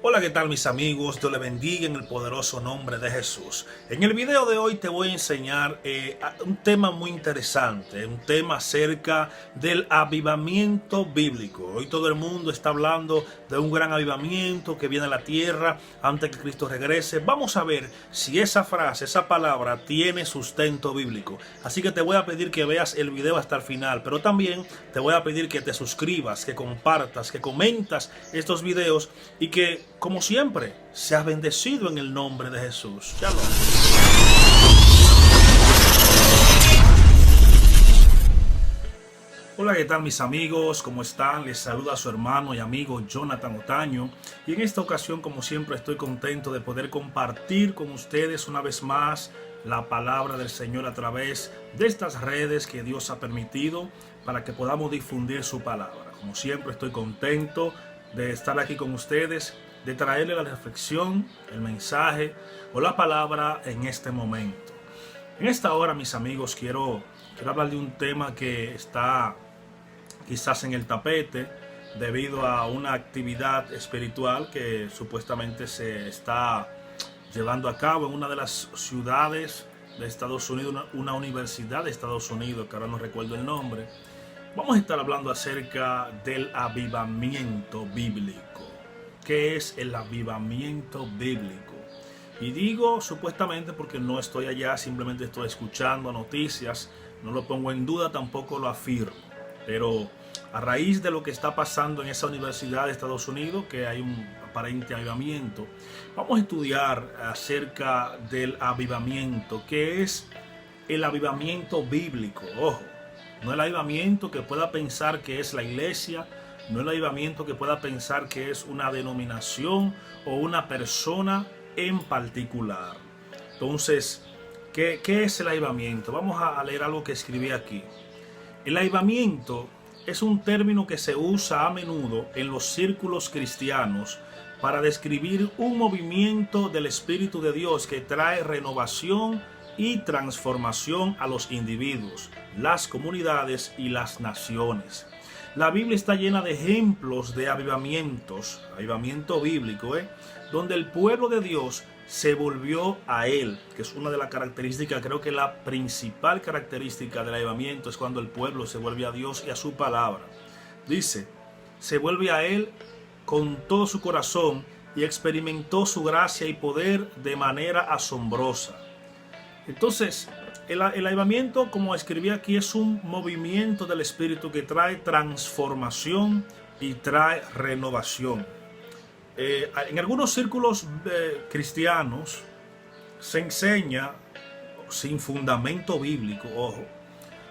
Hola, ¿qué tal mis amigos? Dios les bendiga en el poderoso nombre de Jesús. En el video de hoy te voy a enseñar un tema muy interesante, un tema acerca del avivamiento bíblico. Hoy todo el mundo está hablando de un gran avivamiento que viene a la tierra antes que Cristo regrese. Vamos a ver si esa frase, esa palabra tiene sustento bíblico. Así que te voy a pedir que veas el video hasta el final, pero también te voy a pedir que te suscribas, que compartas, que comentas estos videos y que, como siempre, seas bendecido en el nombre de Jesús. Shalom. Hola, ¿qué tal mis amigos? ¿Cómo están? Les saluda a su hermano y amigo Jonathan Otaño. Y en esta ocasión, como siempre, estoy contento de poder compartir con ustedes una vez más la palabra del Señor a través de estas redes que Dios ha permitido para que podamos difundir su palabra. Como siempre, estoy contento de estar aquí con ustedes, de traerle la reflexión, el mensaje o la palabra en este momento. En esta hora, mis amigos, quiero hablar de un tema que está quizás en el tapete debido a una actividad espiritual que supuestamente se está llevando a cabo en una de las ciudades de Estados Unidos, una universidad de Estados Unidos, que ahora no recuerdo el nombre. Vamos a estar hablando acerca del avivamiento bíblico. ¿Qué es el avivamiento bíblico? Y digo supuestamente porque no estoy allá, simplemente estoy escuchando noticias, no lo pongo en duda, tampoco lo afirmo. Pero a raíz de lo que está pasando en esa universidad de Estados Unidos, que hay un aparente avivamiento, vamos a estudiar acerca del avivamiento. ¿Qué es el avivamiento bíblico? Ojo, no el avivamiento que pueda pensar que es la iglesia, no el avivamiento que pueda pensar que es una denominación o una persona en particular. Entonces, ¿qué es el avivamiento? Vamos a leer algo que escribí aquí. El avivamiento es un término que se usa a menudo en los círculos cristianos para describir un movimiento del Espíritu de Dios que trae renovación y transformación a los individuos, las comunidades y las naciones. La Biblia está llena de ejemplos de avivamientos, avivamiento bíblico, donde el pueblo de Dios se volvió a Él, que es una de las características, creo que la principal característica del avivamiento es cuando el pueblo se vuelve a Dios y a su palabra. Dice, se vuelve a Él con todo su corazón y experimentó su gracia y poder de manera asombrosa. Entonces, el avivamiento, como escribí aquí, es un movimiento del Espíritu que trae transformación y trae renovación. En algunos círculos cristianos se enseña, sin fundamento bíblico, ojo,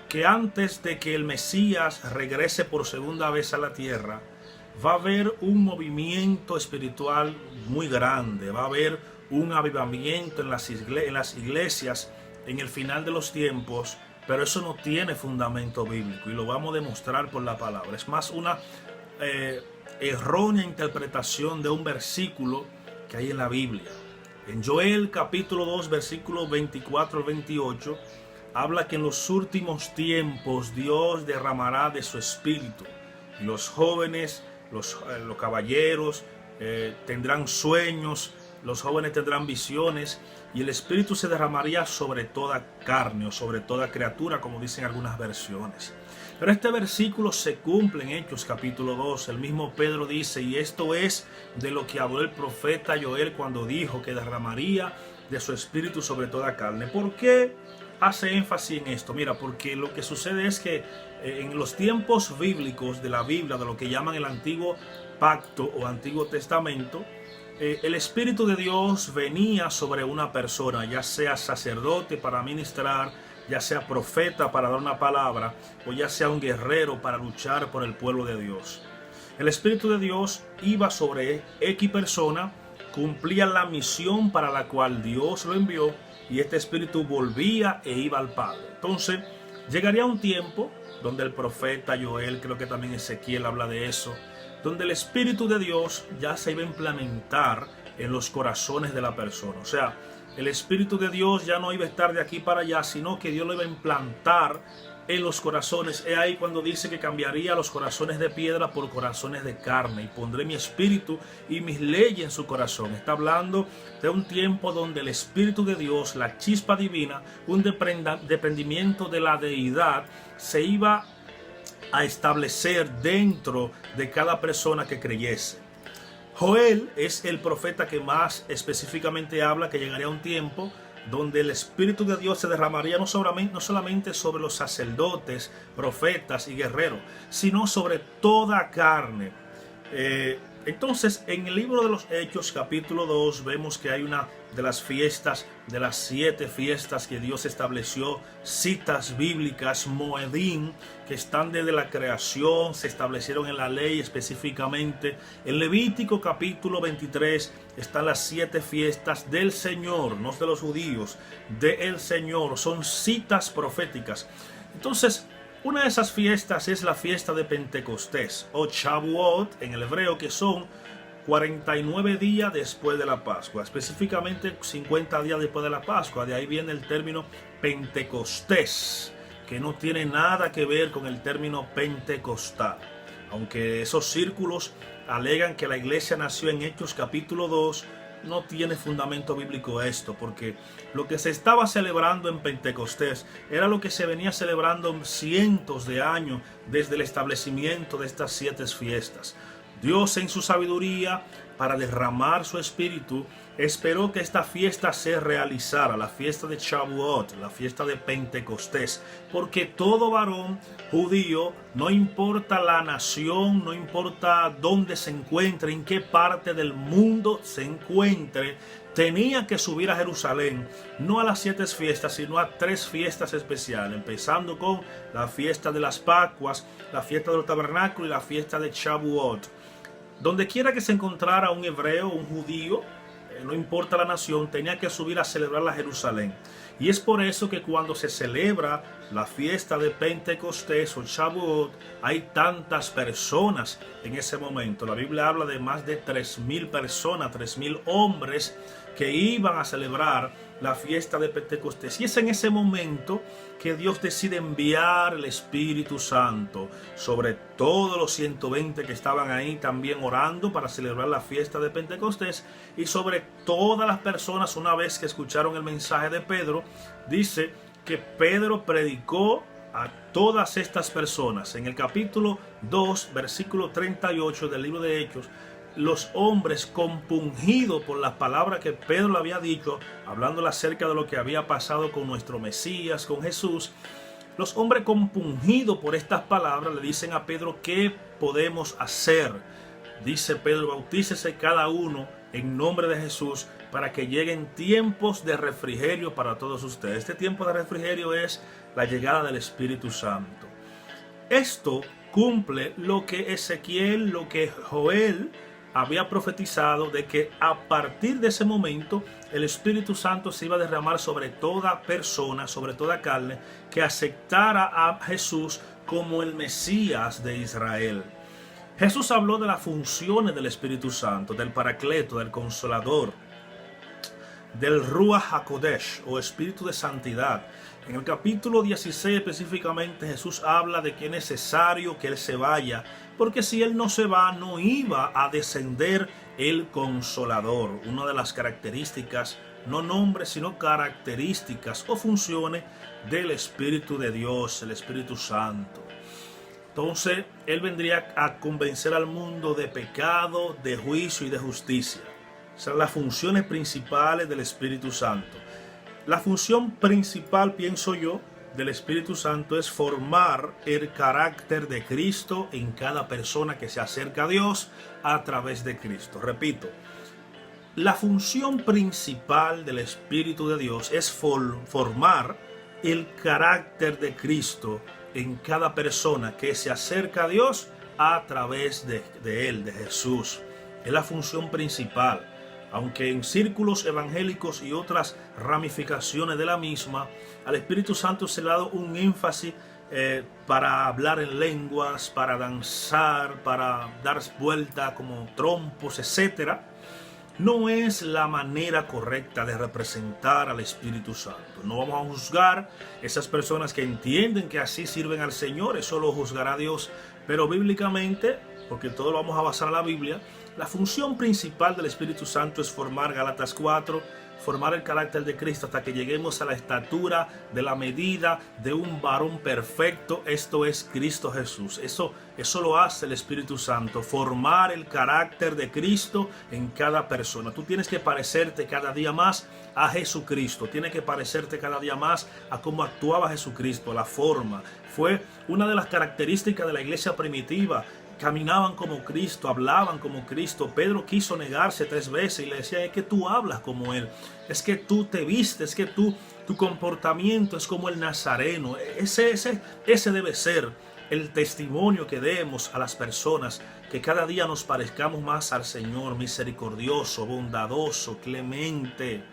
que antes de que el Mesías regrese por segunda vez a la tierra, va a haber un movimiento espiritual muy grande, va a haber un avivamiento en las iglesias en el final de los tiempos, pero eso no tiene fundamento bíblico y lo vamos a demostrar por la palabra. Es más una errónea interpretación de un versículo que hay en la Biblia. En Joel capítulo 2 versículos 24 al 28 habla que en los últimos tiempos Dios derramará de su espíritu y los jóvenes, los caballeros tendrán sueños, los jóvenes tendrán visiones y el Espíritu se derramaría sobre toda carne o sobre toda criatura, como dicen algunas versiones. Pero este versículo se cumple en Hechos capítulo 2. El mismo Pedro dice, y esto es de lo que habló el profeta Joel cuando dijo que derramaría de su Espíritu sobre toda carne. ¿Por qué hace énfasis en esto? Mira, porque lo que sucede es que en los tiempos bíblicos de la Biblia, de lo que llaman el Antiguo Pacto o Antiguo Testamento, el Espíritu de Dios venía sobre una persona, ya sea sacerdote para ministrar, ya sea profeta para dar una palabra, o ya sea un guerrero para luchar por el pueblo de Dios. El Espíritu de Dios iba sobre X persona, cumplía la misión para la cual Dios lo envió, y este Espíritu volvía e iba al Padre. Entonces, llegaría un tiempo donde el profeta Joel, creo que también Ezequiel habla de eso, donde el Espíritu de Dios ya se iba a implementar en los corazones de la persona. O sea, el Espíritu de Dios ya no iba a estar de aquí para allá, sino que Dios lo iba a implantar en los corazones. Es ahí cuando dice que cambiaría los corazones de piedra por corazones de carne y pondré mi espíritu y mis leyes en su corazón. Está hablando de un tiempo donde el Espíritu de Dios, la chispa divina, un desprendimiento de la deidad, se iba a establecer dentro de cada persona que creyese. Joel es el profeta que más específicamente habla que llegaría un tiempo donde el Espíritu de Dios se derramaría no solamente sobre los sacerdotes, profetas y guerreros, sino sobre toda carne. Entonces, en el libro de los Hechos, capítulo 2, vemos que hay una de las fiestas, de las 7 fiestas que Dios estableció, citas bíblicas, Moedim, que están desde la creación, se establecieron en la ley específicamente. En Levítico, capítulo 23, están las 7 fiestas del Señor, no de los judíos, del Señor, son citas proféticas. Entonces, una de esas fiestas es la fiesta de Pentecostés o Shavuot en el hebreo, que son 49 días después de la Pascua, específicamente 50 días después de la Pascua. De ahí viene el término Pentecostés, que no tiene nada que ver con el término pentecostal. Aunque esos círculos alegan que la iglesia nació en Hechos capítulo 2, no tiene fundamento bíblico esto, porque lo que se estaba celebrando en Pentecostés era lo que se venía celebrando cientos de años desde el establecimiento de estas 7 fiestas. Dios, en su sabiduría, para derramar su espíritu, esperó que esta fiesta se realizara, la fiesta de Shavuot, la fiesta de Pentecostés, porque todo varón judío, no importa la nación, no importa dónde se encuentre, en qué parte del mundo se encuentre, tenía que subir a Jerusalén, no a las 7 fiestas, sino a 3 fiestas especiales, empezando con la fiesta de las Pascuas, la fiesta del tabernáculo y la fiesta de Shavuot. Donde quiera que se encontrara un hebreo, un judío, no importa la nación, tenía que subir a celebrar a Jerusalén. Y es por eso que cuando se celebra la fiesta de Pentecostés o Shavuot, hay tantas personas en ese momento. La Biblia habla de más de 3,000 personas, 3,000 hombres que iban a celebrar la fiesta de Pentecostés. Y es en ese momento que Dios decide enviar el Espíritu Santo sobre todos los 120 que estaban ahí también orando para celebrar la fiesta de Pentecostés, y sobre todas las personas. Una vez que escucharon el mensaje de Pedro, dice que Pedro predicó a todas estas personas. En el capítulo 2, versículo 38 del libro de Hechos, los hombres, compungidos por las palabras que Pedro le había dicho, hablando acerca de lo que había pasado con nuestro Mesías, con Jesús, los hombres compungidos por estas palabras le dicen a Pedro: ¿qué podemos hacer? Dice Pedro: bautícese cada uno en nombre de Jesús para que lleguen tiempos de refrigerio para todos ustedes. Este tiempo de refrigerio es la llegada del Espíritu Santo. Esto cumple lo que Ezequiel, lo que Joel había profetizado, de que a partir de ese momento el Espíritu Santo se iba a derramar sobre toda persona, sobre toda carne, que aceptara a Jesús como el Mesías de Israel. Jesús habló de las funciones del Espíritu Santo, del Paracleto, del Consolador, del Ruach HaKodesh o Espíritu de Santidad. En el capítulo 16 específicamente Jesús habla de que es necesario que Él se vaya, porque si Él no se va, no iba a descender el Consolador. Una de las características, no nombres, sino características o funciones del Espíritu de Dios, el Espíritu Santo. Entonces, Él vendría a convencer al mundo de pecado, de juicio y de justicia. Son las funciones principales del Espíritu Santo. La función principal, pienso yo, del Espíritu Santo es formar el carácter de Cristo en cada persona que se acerca a Dios a través de Cristo. Repito, la función principal del Espíritu de Dios es formar el carácter de Cristo en cada persona que se acerca a Dios a través de Él, de Jesús. Es la función principal. Aunque en círculos evangélicos y otras ramificaciones de la misma, al Espíritu Santo se le ha dado un énfasis para hablar en lenguas, para danzar, para dar vuelta como trompos, etc. no es la manera correcta de representar al Espíritu Santo. No vamos a juzgar esas personas que entienden que así sirven al Señor, eso lo juzgará Dios. Pero bíblicamente, porque todo lo vamos a basar en la Biblia, la función principal del Espíritu Santo es formar, Gálatas 4, formar el carácter de Cristo hasta que lleguemos a la estatura de la medida de un varón perfecto, esto es Cristo Jesús. Eso lo hace el Espíritu Santo, formar el carácter de Cristo en cada persona. Tú tienes que parecerte cada día más a Jesucristo, tienes que parecerte cada día más a cómo actuaba Jesucristo, la forma. Fue una de las características de la iglesia primitiva. Caminaban como Cristo, hablaban como Cristo. Pedro quiso negarse 3 veces y le decía, es que tú hablas como Él, es que tú te vistes, es que tu comportamiento es como el nazareno. Ese debe ser el testimonio que demos a las personas, que cada día nos parezcamos más al Señor, misericordioso, bondadoso, clemente,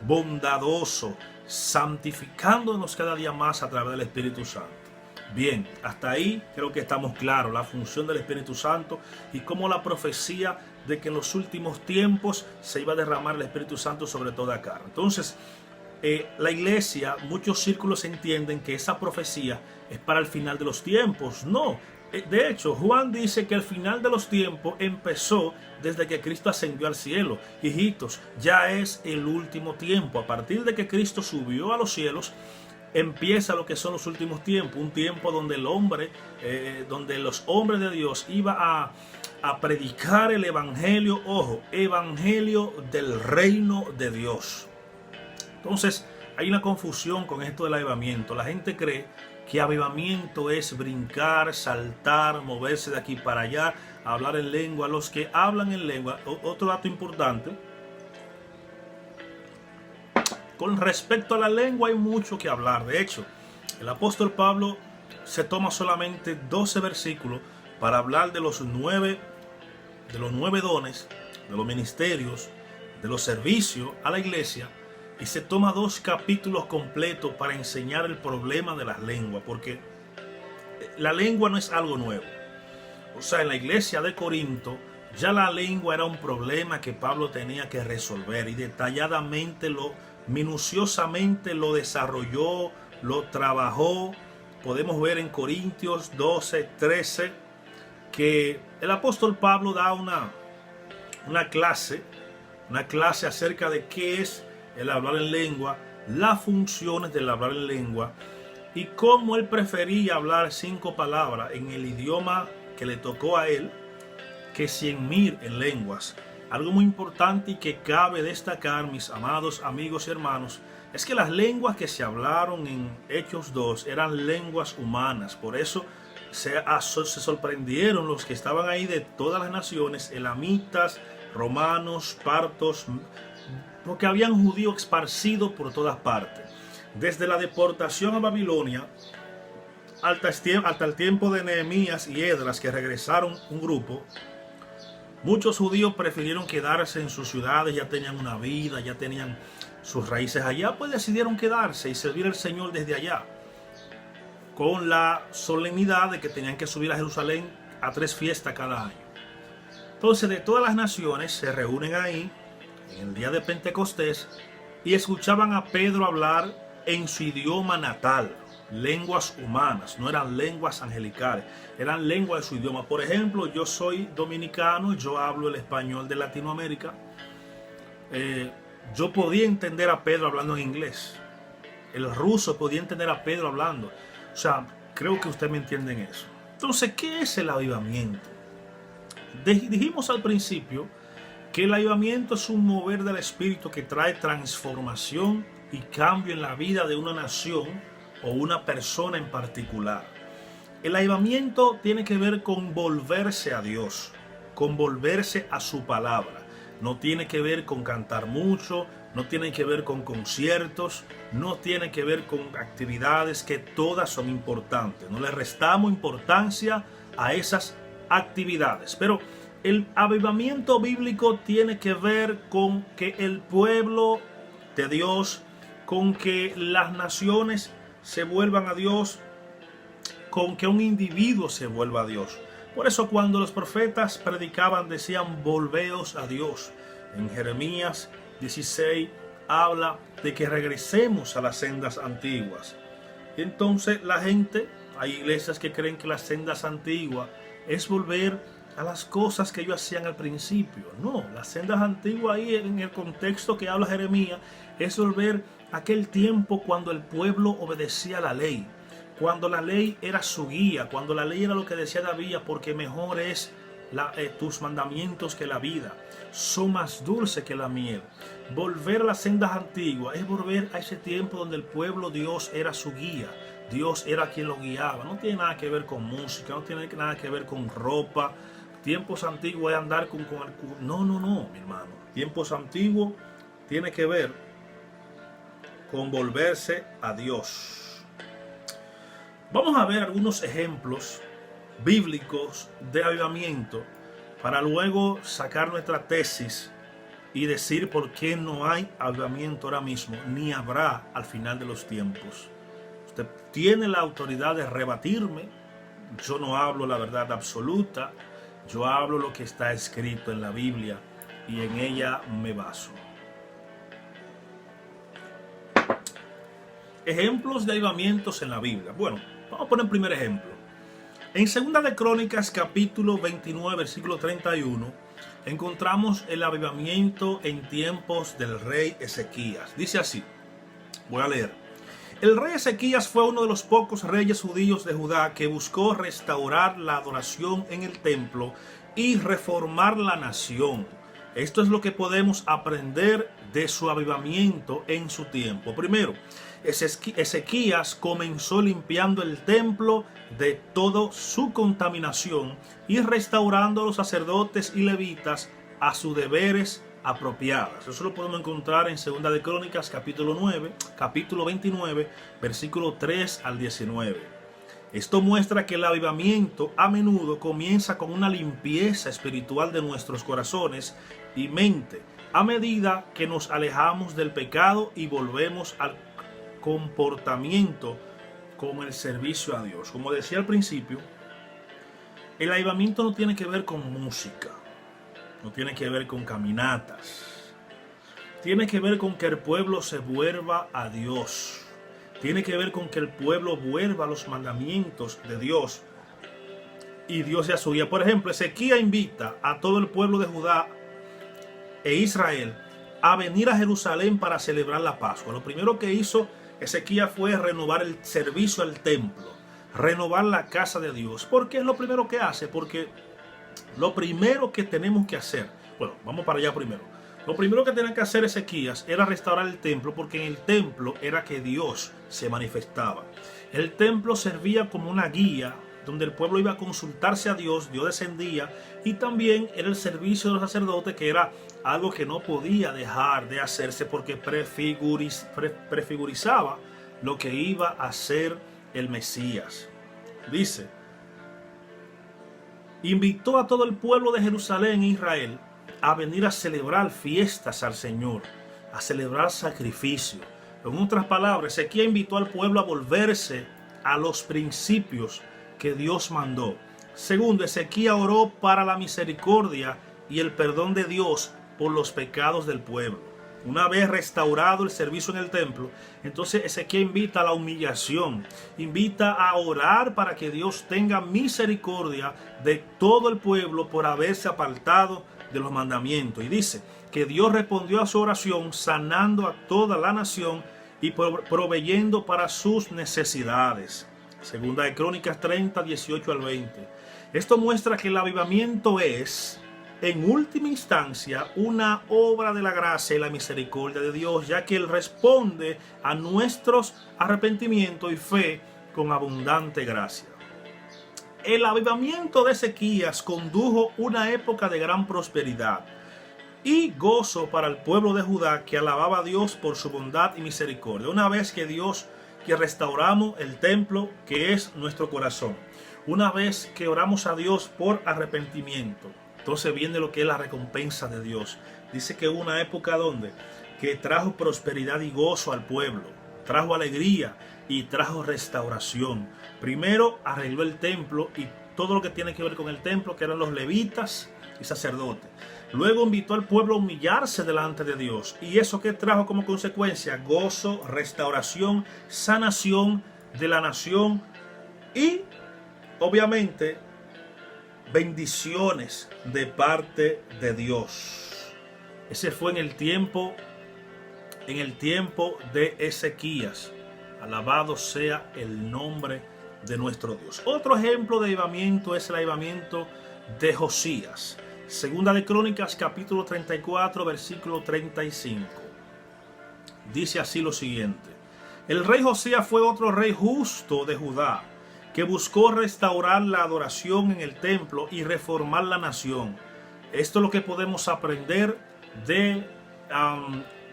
bondadoso, santificándonos cada día más a través del Espíritu Santo. Bien, hasta ahí creo que estamos claros, la función del Espíritu Santo y cómo la profecía de que en los últimos tiempos se iba a derramar el Espíritu Santo sobre toda carne. Entonces, la iglesia, muchos círculos entienden que esa profecía es para el final de los tiempos. No, de hecho, Juan dice que el final de los tiempos empezó desde que Cristo ascendió al cielo. Hijitos, ya es el último tiempo. A partir de que Cristo subió a los cielos, empieza lo que son los últimos tiempos, un tiempo donde donde los hombres de Dios iban a predicar el evangelio, ojo, evangelio del reino de Dios. Entonces, hay una confusión con esto del avivamiento. La gente cree que avivamiento es brincar, saltar, moverse de aquí para allá, hablar en lengua. Los que hablan en lengua, otro dato importante, con respecto a la lengua hay mucho que hablar. De hecho, el apóstol Pablo se toma solamente 12 versículos para hablar de los 9 dones, de los ministerios, de los servicios a la iglesia, y se toma 2 capítulos completos para enseñar el problema de las lenguas, porque la lengua no es algo nuevo. O sea, en la iglesia de Corinto ya la lengua era un problema que Pablo tenía que resolver, y detalladamente minuciosamente lo desarrolló, lo trabajó. Podemos ver en Corintios 12, 13 que el apóstol Pablo da una clase acerca de qué es el hablar en lengua, las funciones del hablar en lengua y cómo él prefería hablar 5 palabras en el idioma que le tocó a él que 100,000 en lenguas. Algo muy importante y que cabe destacar, mis amados amigos y hermanos, es que las lenguas que se hablaron en Hechos 2 eran lenguas humanas. Por eso se sorprendieron los que estaban ahí de todas las naciones, elamitas, romanos, partos, porque habían judíos esparcidos por todas partes. Desde la deportación a Babilonia hasta el tiempo de Nehemías y Esdras, que regresaron un grupo, muchos judíos prefirieron quedarse en sus ciudades, ya tenían una vida, ya tenían sus raíces allá, pues decidieron quedarse y servir al Señor desde allá, con la solemnidad de que tenían que subir a Jerusalén a 3 fiestas cada año. Entonces, de todas las naciones se reúnen ahí en el día de Pentecostés y escuchaban a Pedro hablar en su idioma natal, lenguas humanas, no eran lenguas angelicales, eran lenguas de su idioma. Por ejemplo, yo soy dominicano y yo hablo el español de Latinoamérica. Yo podía entender a Pedro hablando en inglés, el ruso podía entender a Pedro hablando. O sea, creo que ustedes me entienden eso. Entonces, ¿qué es el avivamiento? Dijimos al principio que el avivamiento es un mover del Espíritu que trae transformación y cambio en la vida de una nación o una persona en particular. El avivamiento tiene que ver con volverse a Dios, con volverse a su palabra. No tiene que ver con cantar mucho, no tiene que ver con conciertos, no tiene que ver con actividades que todas son importantes. No le restamos importancia a esas actividades. Pero el avivamiento bíblico tiene que ver con que el pueblo de Dios, con que las naciones se vuelvan a Dios, con que un individuo se vuelva a Dios. Por eso cuando los profetas predicaban decían volveos a Dios. En Jeremías 16 habla de que regresemos a las sendas antiguas. Y entonces la gente, hay iglesias que creen que las sendas antiguas es volver a las cosas que ellos hacían al principio. No, las sendas antiguas ahí en el contexto que habla Jeremías es volver a aquel tiempo cuando el pueblo obedecía la ley, cuando la ley era su guía, cuando la ley era lo que decía David, porque mejor es tus mandamientos que la vida, son más dulces que la miel. Volver a las sendas antiguas es volver a ese tiempo donde el pueblo, Dios era su guía, Dios era quien lo guiaba. No tiene nada que ver con música, no tiene nada que ver con ropa. Tiempos antiguos es andar con el... No, mi hermano. Tiempos antiguos tiene que ver con volverse a Dios. Vamos a ver algunos ejemplos bíblicos de avivamiento para luego sacar nuestra tesis y decir por qué no hay avivamiento ahora mismo, ni habrá al final de los tiempos. Usted tiene la autoridad de rebatirme. Yo no hablo la verdad absoluta, yo hablo lo que está escrito en la Biblia y en ella me baso. Ejemplos de avivamientos en la Biblia. Bueno, vamos a poner el primer ejemplo. En 2 de Crónicas, capítulo 29, versículo 31, encontramos el avivamiento en tiempos del rey Ezequías. Dice así, voy a leer. El rey Ezequías fue uno de los pocos reyes judíos de Judá que buscó restaurar la adoración en el templo y reformar la nación. Esto es lo que podemos aprender de su avivamiento en su tiempo. Primero, Ezequías comenzó limpiando el templo de toda su contaminación y restaurando a los sacerdotes y levitas a sus deberes apropiadas. Eso lo podemos encontrar en 2 de Crónicas capítulo 29, versículo 3 al 19. Esto muestra que el avivamiento a menudo comienza con una limpieza espiritual de nuestros corazones y mente, a medida que nos alejamos del pecado y volvemos al comportamiento como el servicio a Dios. Como decía al principio, el avivamiento no tiene que ver con música, no tiene que ver con caminatas, tiene que ver con que el pueblo se vuelva a Dios, tiene que ver con que el pueblo vuelva a los mandamientos de Dios y Dios sea su guía. Por ejemplo, Ezequías invita a todo el pueblo de Judá e Israel a venir a Jerusalén para celebrar la Pascua. Lo primero que hizo Ezequías fue renovar el servicio al templo, renovar la casa de Dios. ¿Por qué es lo primero que hace? Porque lo primero que tenemos que hacer, bueno, vamos para allá primero. Lo primero que tenía que hacer Ezequías era restaurar el templo, porque en el templo era que Dios se manifestaba. El templo servía como una guía donde el pueblo iba a consultarse a Dios, Dios descendía, y también era el servicio de los sacerdotes, que era algo que no podía dejar de hacerse porque prefigurizaba lo que iba a ser el Mesías. Dice, invitó a todo el pueblo de Jerusalén e Israel a venir a celebrar fiestas al Señor, a celebrar sacrificios. En otras palabras, Ezequías invitó al pueblo a volverse a los principios que Dios mandó. Segundo, Ezequías oró para la misericordia y el perdón de Dios por los pecados del pueblo. Una vez restaurado el servicio en el templo, entonces Ezequías invita a la humillación, invita a orar para que Dios tenga misericordia de todo el pueblo por haberse apartado de los mandamientos. Y dice que Dios respondió a su oración sanando a toda la nación y proveyendo para sus necesidades. Segunda de Crónicas 30, 18 al 20. Esto muestra que el avivamiento es, en última instancia, una obra de la gracia y la misericordia de Dios, ya que Él responde a nuestros arrepentimientos y fe con abundante gracia. El avivamiento de Ezequías condujo una época de gran prosperidad y gozo para el pueblo de Judá, que alababa a Dios por su bondad y misericordia. Una vez que restauramos el templo, que es nuestro corazón, una vez que oramos a Dios por arrepentimiento, entonces viene lo que es la recompensa de Dios. Dice que hubo una época que trajo prosperidad y gozo al pueblo, trajo alegría y trajo restauración. Primero arregló el templo y todo lo que tiene que ver con el templo, que eran los levitas y sacerdotes. Luego invitó al pueblo a humillarse delante de Dios. ¿Y eso qué trajo como consecuencia? Gozo, restauración, sanación de la nación y, obviamente, bendiciones de parte de Dios. Ese fue en el tiempo de Ezequías. Alabado sea el nombre de nuestro Dios. Otro ejemplo de avivamiento es el avivamiento de Josías. Segunda de Crónicas, capítulo 34, versículo 35. Dice así lo siguiente: el rey Josías fue otro rey justo de Judá, que buscó restaurar la adoración en el templo y reformar la nación. Esto es lo que podemos aprender de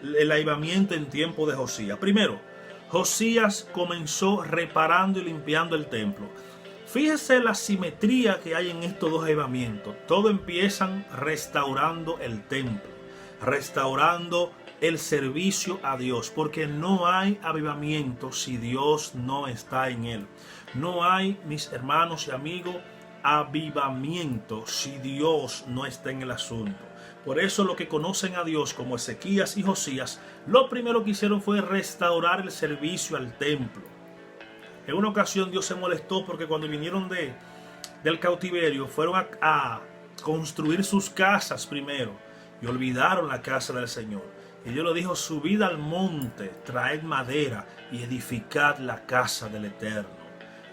el avivamiento en tiempo de Josías. Primero, Josías comenzó reparando y limpiando el templo. Fíjese la simetría que hay en estos dos avivamientos. Todo empiezan restaurando el templo, restaurando el servicio a Dios, porque no hay avivamiento si Dios no está en él. No hay, mis hermanos y amigos, avivamiento si Dios no está en el asunto. Por eso los que conocen a Dios como Ezequías y Josías, lo primero que hicieron fue restaurar el servicio al templo. En una ocasión Dios se molestó porque cuando vinieron del cautiverio fueron a construir sus casas primero y olvidaron la casa del Señor. Y Dios le dijo: subid al monte, traed madera y edificad la casa del Eterno.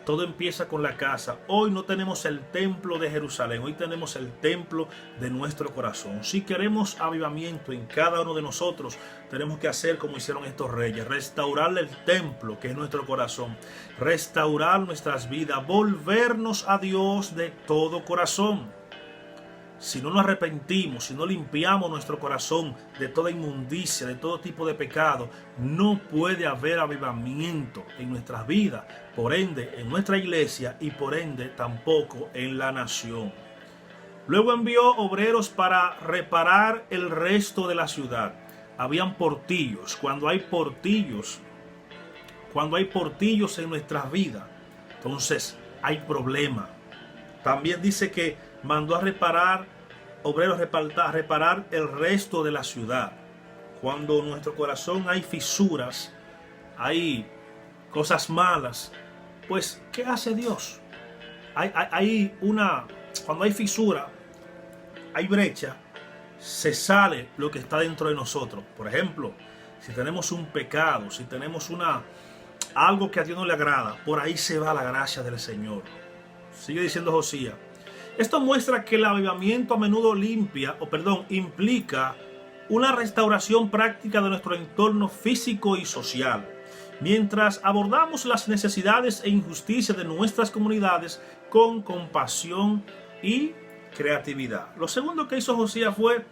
Todo empieza con la casa. Hoy no tenemos el templo de Jerusalén, hoy tenemos el templo de nuestro corazón. Si queremos avivamiento en cada uno de nosotros, tenemos que hacer como hicieron estos reyes: restaurar el templo que es nuestro corazón, restaurar nuestras vidas, volvernos a Dios de todo corazón. Si no nos arrepentimos, si no limpiamos nuestro corazón de toda inmundicia, de todo tipo de pecado, no puede haber avivamiento en nuestras vidas, por ende en nuestra iglesia y por ende tampoco en la nación. Luego envió obreros para reparar el resto de la ciudad. Habían portillos. Cuando hay portillos en nuestras vidas, entonces hay problema. También dice que mandó a obreros a reparar el resto de la ciudad. Cuando en nuestro corazón hay fisuras, hay cosas malas, pues ¿qué hace Dios? Cuando hay fisura, hay brecha, se sale lo que está dentro de nosotros. Por ejemplo, si tenemos un pecado, si tenemos algo que a Dios no le agrada, por ahí se va la gracia del Señor. Sigue diciendo Josías: esto muestra que el avivamiento a menudo implica una restauración práctica de nuestro entorno físico y social, mientras abordamos las necesidades e injusticias de nuestras comunidades con compasión y creatividad. Lo segundo que hizo Josías fue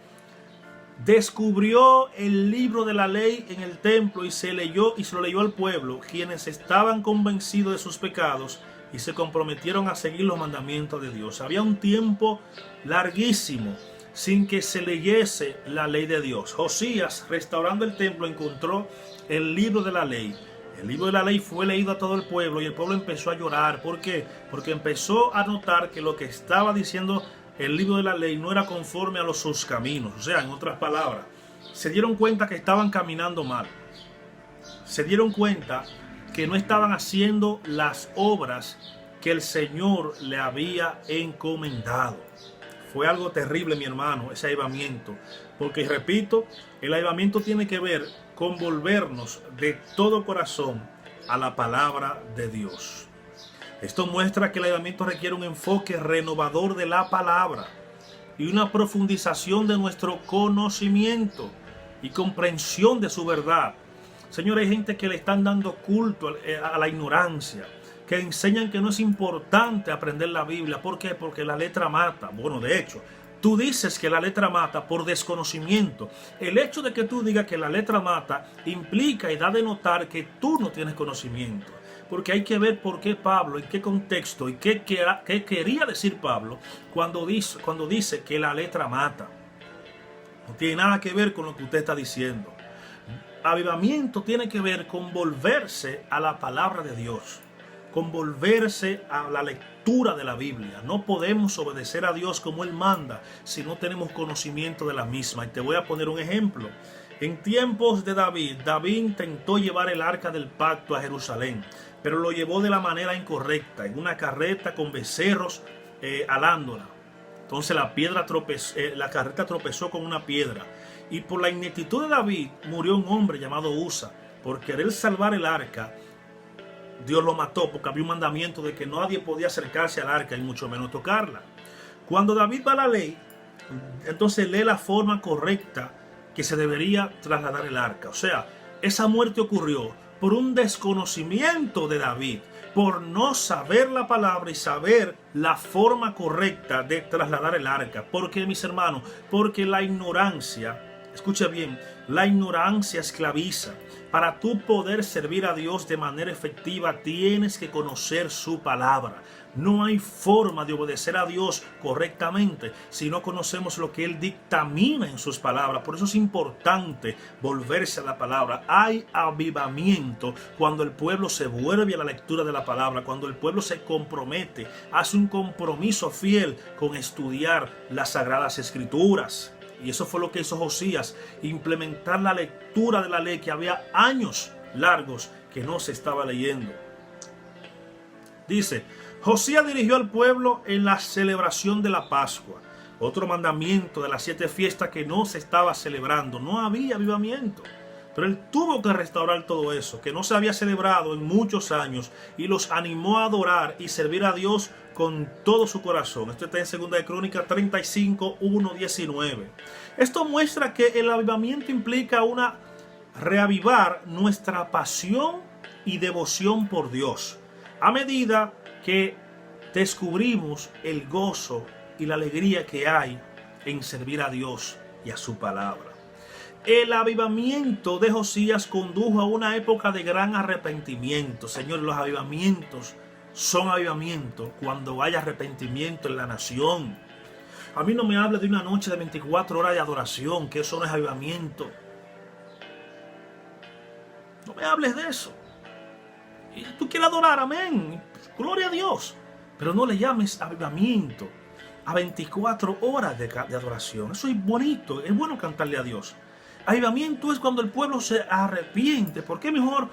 descubrió el libro de la ley en el templo y se lo leyó al pueblo, quienes estaban convencidos de sus pecados y se comprometieron a seguir los mandamientos de Dios. Había un tiempo larguísimo sin que se leyese la ley de Dios. Josías, restaurando el templo, encontró el libro de la ley. El libro de la ley fue leído a todo el pueblo y el pueblo empezó a llorar. ¿Por qué? Porque empezó a notar que lo que estaba diciendo el libro de la ley no era conforme a sus caminos. O sea, en otras palabras, se dieron cuenta que estaban caminando mal. Se dieron cuenta que no estaban haciendo las obras que el Señor le había encomendado. Fue algo terrible, mi hermano, ese avivamiento. Porque, repito, el avivamiento tiene que ver con volvernos de todo corazón a la palabra de Dios. Esto muestra que el avivamiento requiere un enfoque renovador de la palabra y una profundización de nuestro conocimiento y comprensión de su verdad. Señor, hay gente que le están dando culto a la ignorancia, que enseñan que no es importante aprender la Biblia. ¿Por qué? Porque la letra mata. Bueno, de hecho, tú dices que la letra mata por desconocimiento. El hecho de que tú digas que la letra mata implica y da de notar que tú no tienes conocimiento. Porque hay que ver por qué Pablo, en qué contexto y qué quería decir Pablo cuando dice que la letra mata. No tiene nada que ver con lo que usted está diciendo. Avivamiento tiene que ver con volverse a la palabra de Dios, con volverse a la lectura de la Biblia. No podemos obedecer a Dios como Él manda si no tenemos conocimiento de la misma. Y te voy a poner un ejemplo. En tiempos de David, David intentó llevar el arca del pacto a Jerusalén, pero lo llevó de la manera incorrecta, en una carreta con becerros alándola. Entonces la carreta tropezó con una piedra. Y por la ineptitud de David murió un hombre llamado Usa. Por querer salvar el arca, Dios lo mató, porque había un mandamiento de que nadie podía acercarse al arca y mucho menos tocarla. Cuando David va a la ley, entonces lee la forma correcta que se debería trasladar el arca. O sea, esa muerte ocurrió por un desconocimiento de David, por no saber la palabra y saber la forma correcta de trasladar el arca. ¿Por qué, mis hermanos? Porque la ignorancia, escucha bien, la ignorancia esclaviza. Para tú poder servir a Dios de manera efectiva, tienes que conocer su palabra. No hay forma de obedecer a Dios correctamente si no conocemos lo que Él dictamina en sus palabras. Por eso es importante volverse a la palabra. Hay avivamiento cuando el pueblo se vuelve a la lectura de la palabra, cuando el pueblo se compromete, hace un compromiso fiel con estudiar las Sagradas Escrituras. Y eso fue lo que hizo Josías, implementar la lectura de la ley que había años largos que no se estaba leyendo. Dice, Josías dirigió al pueblo en la celebración de la Pascua, otro mandamiento de las 7 fiestas que no se estaba celebrando. No había avivamiento, pero él tuvo que restaurar todo eso, que no se había celebrado en muchos años, y los animó a adorar y servir a Dios con todo su corazón. Esto está en 2 de Crónicas 35, 1, 19. Esto muestra que el avivamiento implica reavivar nuestra pasión y devoción por Dios, a medida que descubrimos el gozo y la alegría que hay en servir a Dios y a su palabra. El avivamiento de Josías condujo a una época de gran arrepentimiento. Señor, los avivamientos son avivamientos cuando hay arrepentimiento en la nación. A mí no me hable de una noche de 24 horas de adoración, que eso no es avivamiento. No me hables de eso. Y tú quieres adorar, amén, gloria a Dios, pero no le llames avivamiento a 24 horas de adoración. Eso es bonito, es bueno cantarle a Dios. Avivamiento es cuando el pueblo se arrepiente. Porque mejor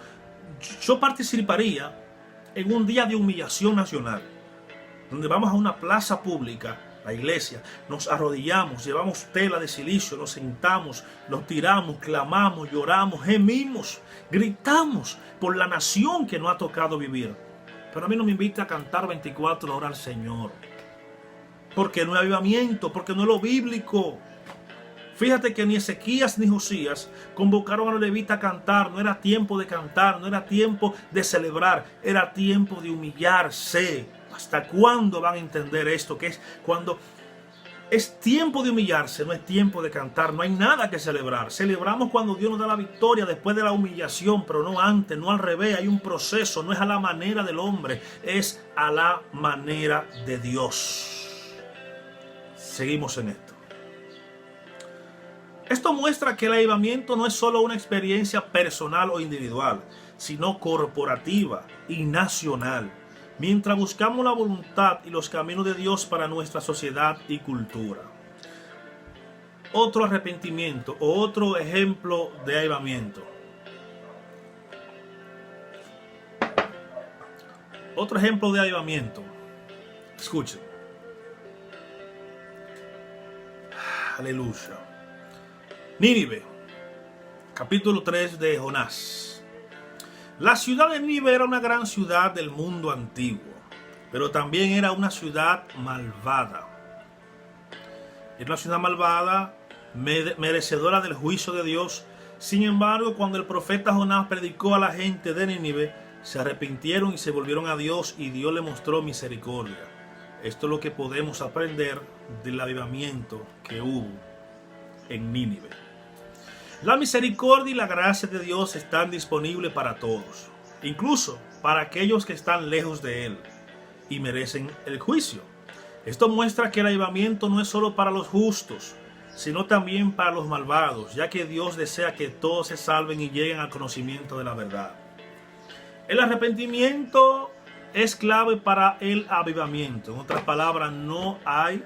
yo participaría en un día de humillación nacional, donde vamos a una plaza pública, la iglesia, nos arrodillamos, llevamos tela de silicio, nos sentamos, nos tiramos, clamamos, lloramos, gemimos, gritamos por la nación que nos ha tocado vivir. Pero a mí no me invita a cantar 24 horas al Señor, porque no hay avivamiento, porque no es lo bíblico. Fíjate que ni Ezequías ni Josías convocaron a los levitas a cantar. No era tiempo de cantar, no era tiempo de celebrar, era tiempo de humillarse. ¿Hasta cuándo van a entender esto? Que es cuando es tiempo de humillarse, no es tiempo de cantar. No hay nada que celebrar. Celebramos cuando Dios nos da la victoria después de la humillación, pero no antes, no al revés. Hay un proceso, no es a la manera del hombre, es a la manera de Dios. Seguimos en esto. Esto muestra que el avivamiento no es solo una experiencia personal o individual, sino corporativa y nacional, mientras buscamos la voluntad y los caminos de Dios para nuestra sociedad y cultura. Otro arrepentimiento o otro ejemplo de avivamiento. Otro ejemplo de avivamiento. Escuchen. Aleluya. Nínive, capítulo 3 de Jonás. La ciudad de Nínive era una gran ciudad del mundo antiguo, pero también era una ciudad malvada. Era una ciudad malvada, merecedora del juicio de Dios. Sin embargo, cuando el profeta Jonás predicó a la gente de Nínive, se arrepintieron y se volvieron a Dios, y Dios le mostró misericordia. Esto es lo que podemos aprender del avivamiento que hubo en Nínive. La misericordia y la gracia de Dios están disponibles para todos, incluso para aquellos que están lejos de Él y merecen el juicio. Esto muestra que el avivamiento no es solo para los justos, sino también para los malvados, ya que Dios desea que todos se salven y lleguen al conocimiento de la verdad. El arrepentimiento es clave para el avivamiento. En otras palabras, no hay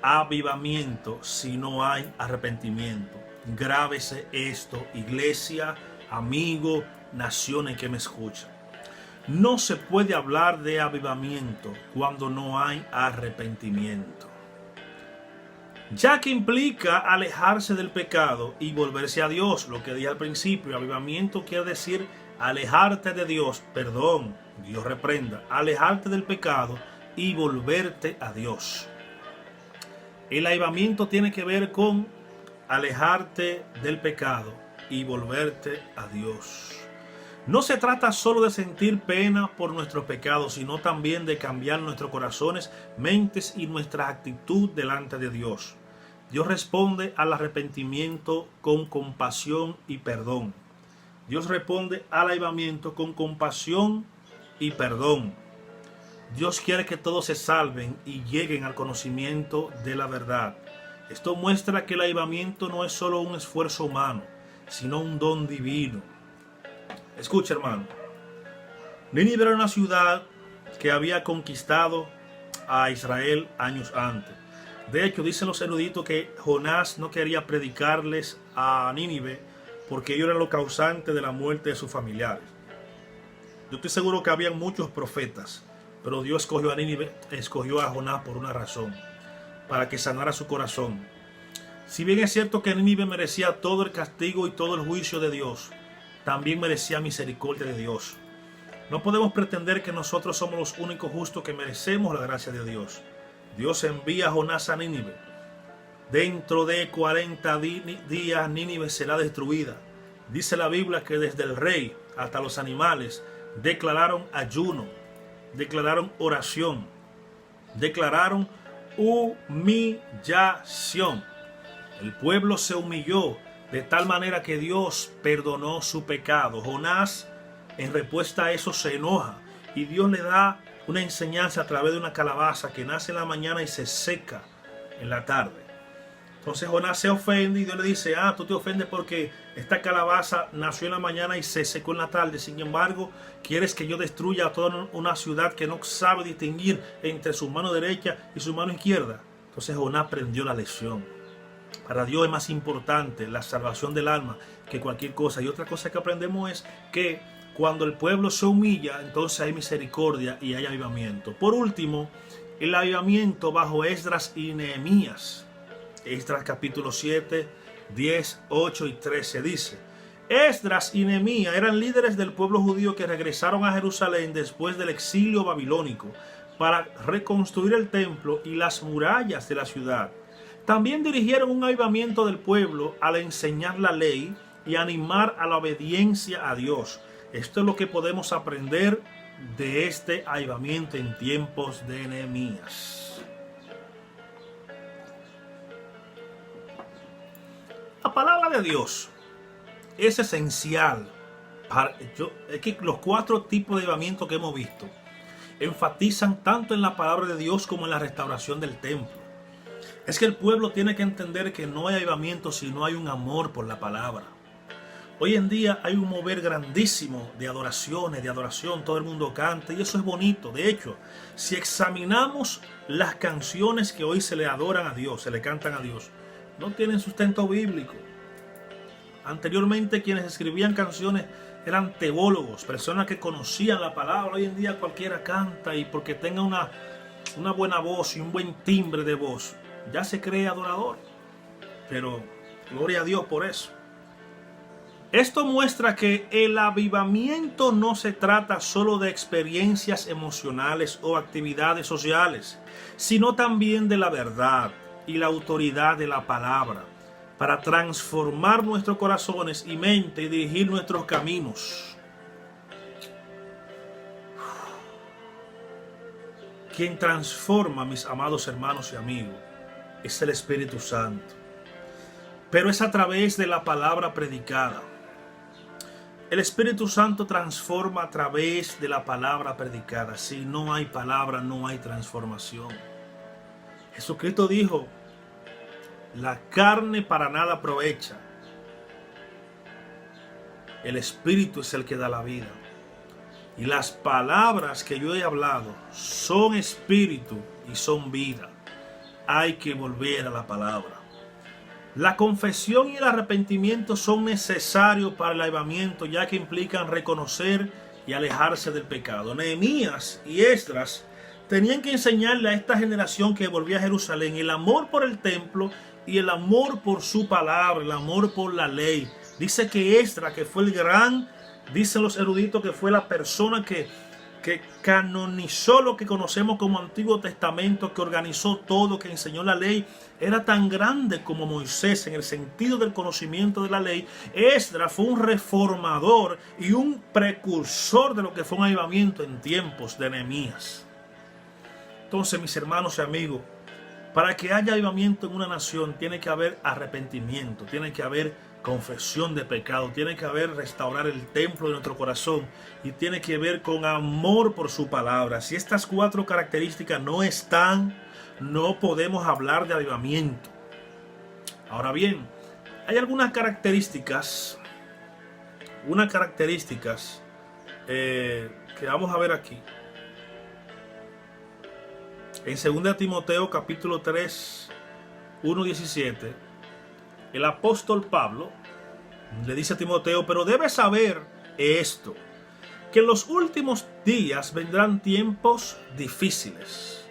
avivamiento si no hay arrepentimiento. Grábese esto, iglesia, amigo, naciones que me escuchan. No se puede hablar de avivamiento cuando no hay arrepentimiento, ya que implica alejarse del pecado y volverse a Dios. Lo que dije al principio, avivamiento quiere decir alejarte de Dios, perdón, Dios reprenda, alejarte del pecado y volverte a Dios. El avivamiento tiene que ver con alejarte del pecado y volverte a Dios. No se trata solo de sentir pena por nuestros pecados, sino también de cambiar nuestros corazones, mentes y nuestra actitud delante de Dios. Dios responde al arrepentimiento con compasión y perdón. Dios responde al avivamiento con compasión y perdón. Dios quiere que todos se salven y lleguen al conocimiento de la verdad. Esto muestra que el avivamiento no es solo un esfuerzo humano, sino un don divino. Escucha, hermano. Nínive era una ciudad que había conquistado a Israel años antes. De hecho, dicen los eruditos que Jonás no quería predicarles a Nínive porque ellos eran los causantes de la muerte de sus familiares. Yo estoy seguro que habían muchos profetas, pero Dios escogió a Nínive, escogió a Jonás por una razón, para que sanara su corazón. Si bien es cierto que Nínive merecía todo el castigo y todo el juicio de Dios, también merecía misericordia de Dios. No podemos pretender que nosotros somos los únicos justos que merecemos la gracia de Dios. Dios envía a Jonás a Nínive. Dentro de 40 días Nínive será destruida. Dice la Biblia que desde el rey hasta los animales declararon ayuno, declararon oración, declararon humillación. El pueblo se humilló de tal manera que Dios perdonó su pecado. Jonás, en respuesta a eso, se enoja y Dios le da una enseñanza a través de una calabaza que nace en la mañana y se seca en la tarde. Entonces Jonás se ofende y Dios le dice: tú te ofendes porque esta calabaza nació en la mañana y se secó en la tarde. Sin embargo, quieres que yo destruya a toda una ciudad que no sabe distinguir entre su mano derecha y su mano izquierda. Entonces Jonás aprendió la lección. Para Dios es más importante la salvación del alma que cualquier cosa. Y otra cosa que aprendemos es que cuando el pueblo se humilla, entonces hay misericordia y hay avivamiento. Por último, el avivamiento bajo Esdras y Nehemías. Esdras capítulo 7, 10, 8 y 13 dice: Esdras y Nehemías eran líderes del pueblo judío que regresaron a Jerusalén después del exilio babilónico para reconstruir el templo y las murallas de la ciudad. También dirigieron un avivamiento del pueblo al enseñar la ley y animar a la obediencia a Dios. Esto es lo que podemos aprender de este avivamiento en tiempos de Nehemías. La palabra de Dios es esencial. Es que los 4 tipos de avivamiento que hemos visto enfatizan tanto en la palabra de Dios como en la restauración del templo. Es que el pueblo tiene que entender que no hay avivamiento si no hay un amor por la palabra. Hoy en día hay un mover grandísimo de adoraciones, de adoración, todo el mundo canta y eso es bonito. De hecho, si examinamos las canciones que hoy se le adoran a Dios, se le cantan a Dios, no tienen sustento bíblico. Anteriormente quienes escribían canciones eran teólogos, personas que conocían la palabra. Hoy en día cualquiera canta y porque tenga una buena voz y un buen timbre de voz, ya se cree adorador. Pero gloria a Dios por eso. Esto muestra que el avivamiento no se trata solo de experiencias emocionales o actividades sociales, sino también de la verdad y la autoridad de la palabra para transformar nuestros corazones y mente y dirigir nuestros caminos. Quien transforma, mis amados hermanos y amigos, es el Espíritu Santo, pero es a través de la palabra predicada. El Espíritu Santo transforma a través de la palabra predicada. Si no hay palabra, no hay transformación. Jesucristo dijo: la carne para nada aprovecha. El Espíritu es el que da la vida. Y las palabras que yo he hablado son espíritu y son vida. Hay que volver a la palabra. La confesión y el arrepentimiento son necesarios para el avivamiento, ya que implican reconocer y alejarse del pecado. Nehemías y Esdras tenían que enseñarle a esta generación que volvía a Jerusalén el amor por el templo y el amor por su palabra, el amor por la ley. Dice que Esdras, que fue el gran, dicen los eruditos, que fue la persona que canonizó lo que conocemos como Antiguo Testamento, que organizó todo, que enseñó la ley, era tan grande como Moisés en el sentido del conocimiento de la ley. Esdras fue un reformador y un precursor de lo que fue un avivamiento en tiempos de Nehemías. Entonces, mis hermanos y amigos, para que haya avivamiento en una nación tiene que haber arrepentimiento, tiene que haber confesión de pecado, tiene que haber restaurar el templo de nuestro corazón y tiene que ver con amor por su palabra. Si estas 4 características no están, no podemos hablar de avivamiento. Ahora bien, hay algunas características, que vamos a ver aquí. En 2 Timoteo capítulo 3, 1:17, el apóstol Pablo le dice a Timoteo: pero debes saber esto, que en los últimos días vendrán tiempos difíciles,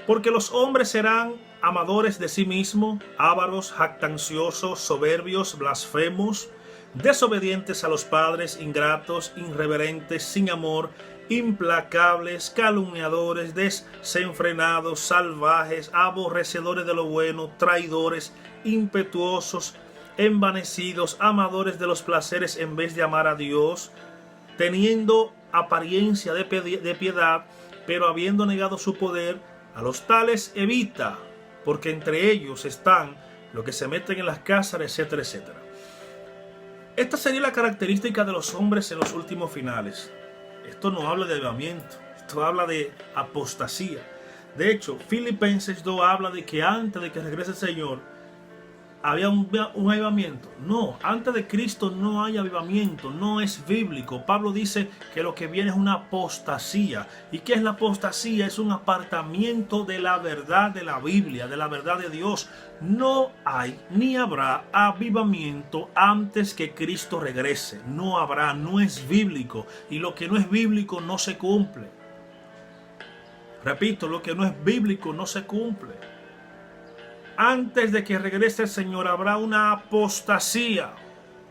porque los hombres serán amadores de sí mismos, ávaros, jactanciosos, soberbios, blasfemos, desobedientes a los padres, ingratos, irreverentes, sin amor, implacables, calumniadores, desenfrenados, salvajes, aborrecedores de lo bueno, traidores, impetuosos, envanecidos, amadores de los placeres en vez de amar a Dios, teniendo apariencia de piedad, pero habiendo negado su poder. A los tales evita, porque entre ellos están los que se meten en las casas, etcétera, etcétera. Esta sería la característica de los hombres en los últimos finales. Esto no habla de avivamiento, esto habla de apostasía. De hecho, Filipenses 2 habla de que antes de que regrese el Señor había un avivamiento. No, antes de Cristo no hay avivamiento, no es bíblico. Pablo dice que lo que viene es una apostasía. ¿Y qué es la apostasía? Es un apartamiento de la verdad de la Biblia, de la verdad de Dios. No hay ni habrá avivamiento antes que Cristo regrese. No habrá, no es bíblico. Y lo que no es bíblico no se cumple. Repito, lo que no es bíblico no se cumple. Antes de que regrese el Señor habrá una apostasía,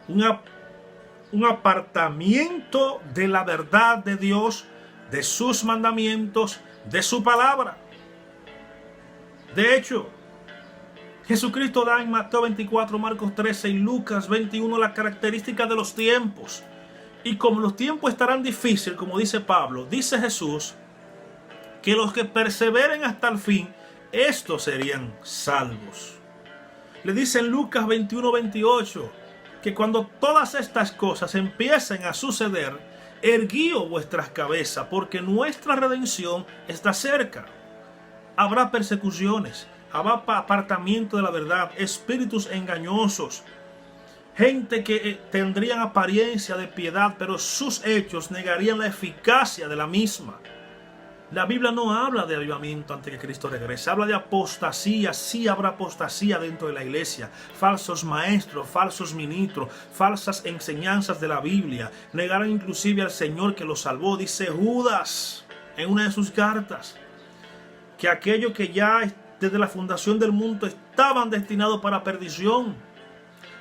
un apartamiento de la verdad de Dios, de sus mandamientos, de su palabra. De hecho, Jesucristo da en Mateo 24, Marcos 13 y Lucas 21 las características de los tiempos. Y como los tiempos estarán difíciles, como dice Pablo, dice Jesús, que los que perseveren hasta el fin, estos serían salvos. Le dice en Lucas 21:28 que cuando todas estas cosas empiecen a suceder, erguíos vuestras cabezas, porque nuestra redención está cerca. Habrá persecuciones, habrá apartamiento de la verdad, espíritus engañosos, gente que tendrían apariencia de piedad, pero sus hechos negarían la eficacia de la misma. La Biblia no habla de avivamiento antes que Cristo regrese, habla de apostasía. Sí habrá apostasía dentro de la iglesia, falsos maestros, falsos ministros, falsas enseñanzas de la Biblia, negarán inclusive al Señor que los salvó. Dice Judas en una de sus cartas, que aquellos que ya desde la fundación del mundo estaban destinados para perdición,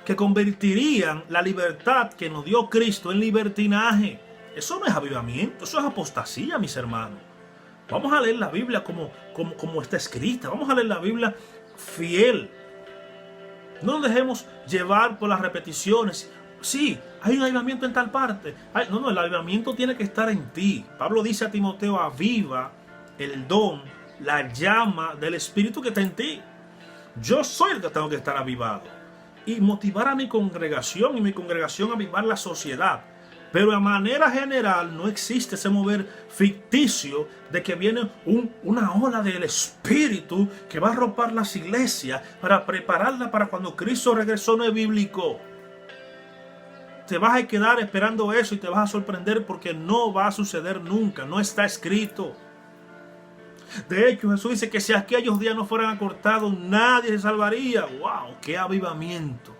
que convertirían la libertad que nos dio Cristo en libertinaje. Eso no es avivamiento, eso es apostasía, mis hermanos. Vamos a leer la Biblia como está escrita. Vamos a leer la Biblia fiel. No nos dejemos llevar por las repeticiones. Sí, hay un avivamiento en tal parte. No, el avivamiento tiene que estar en ti. Pablo dice a Timoteo: aviva el don, la llama del Espíritu que está en ti. Yo soy el que tengo que estar avivado. Y motivar a mi congregación, y mi congregación avivar la sociedad. Pero de manera general no existe ese mover ficticio de que viene una ola del Espíritu que va a arropar las iglesias para prepararla para cuando Cristo regresó. No es bíblico. te vas a quedar esperando eso y te vas a sorprender porque no va a suceder nunca, no está escrito. De hecho, Jesús dice que si aquellos días no fueran acortados, nadie se salvaría. ¡Wow! ¡Qué avivamiento!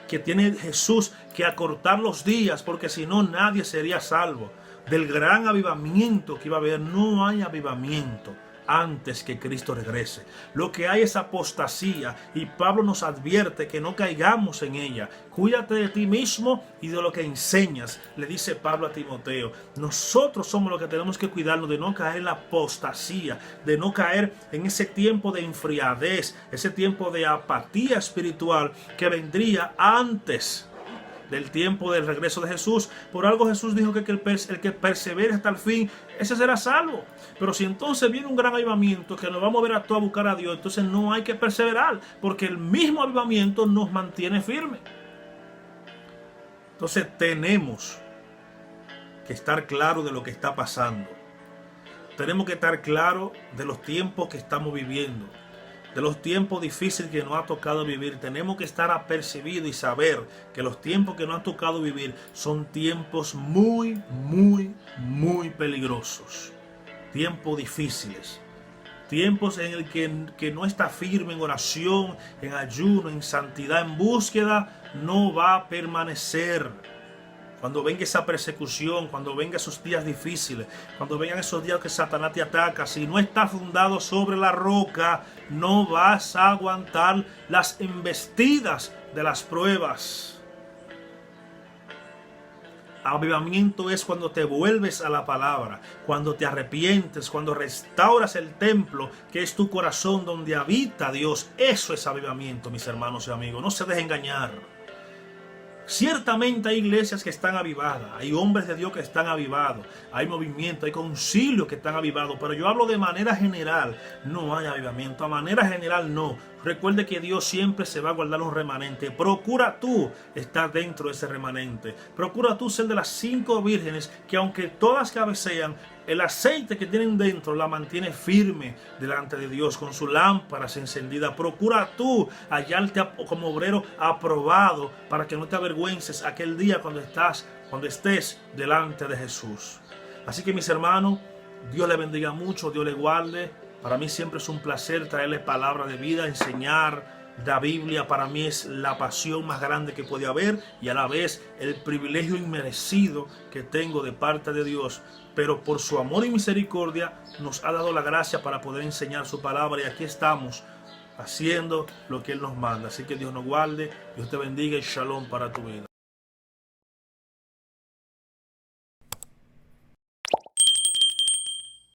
Que tiene Jesús que acortar los días, porque si no, nadie sería salvo. Del gran avivamiento que iba a haber, no hay avivamiento antes que Cristo regrese. Lo que hay es apostasía, y Pablo nos advierte que no caigamos en ella. Cuídate de ti mismo y de lo que enseñas, le dice Pablo a Timoteo. Nosotros somos los que tenemos que cuidarnos de no caer en la apostasía, de no caer en ese tiempo de enfriadez, ese tiempo de apatía espiritual que vendría antes del tiempo del regreso de Jesús. Por algo Jesús dijo que el que persevere hasta el fin, ese será salvo. Pero si entonces viene un gran avivamiento que nos va a mover a todos a buscar a Dios, entonces no hay que perseverar, porque el mismo avivamiento nos mantiene firmes. Entonces tenemos que estar claros de lo que está pasando. Tenemos que estar claros de los tiempos que estamos viviendo, de los tiempos difíciles que nos ha tocado vivir. Tenemos que estar apercibidos y saber que los tiempos que nos han tocado vivir son tiempos muy, muy, muy peligrosos. Tiempos difíciles. Tiempos en el que no está firme en oración, en ayuno, en santidad, en búsqueda, no va a permanecer. Cuando venga esa persecución, cuando vengan esos días difíciles, cuando vengan esos días que Satanás te ataca, si no está fundado sobre la roca, no vas a aguantar las embestidas de las pruebas. Avivamiento es cuando te vuelves a la palabra, cuando te arrepientes, cuando restauras el templo, que es tu corazón donde habita Dios. Eso es avivamiento, mis hermanos y amigos. No se dejen engañar. Ciertamente hay iglesias que están avivadas, hay hombres de Dios que están avivados, hay movimientos, hay concilios que están avivados, pero yo hablo de manera general, no hay avivamiento, a manera general no. Recuerde que Dios siempre se va a guardar un remanente. Procura tú estar dentro de ese remanente. Procura tú ser de las 5 vírgenes que, aunque todas cabecean, el aceite que tienen dentro la mantiene firme delante de Dios con sus lámparas encendidas. Procura tú hallarte como obrero aprobado para que no te avergüences aquel día cuando estés delante de Jesús. Así que, mis hermanos, Dios les bendiga mucho, Dios les guarde. Para mí siempre es un placer traerles palabra de vida, enseñar la Biblia. Para mí es la pasión más grande que puede haber y a la vez el privilegio inmerecido que tengo de parte de Dios. Pero por su amor y misericordia nos ha dado la gracia para poder enseñar su palabra, y aquí estamos haciendo lo que Él nos manda. Así que Dios nos guarde, Dios te bendiga y shalom para tu vida.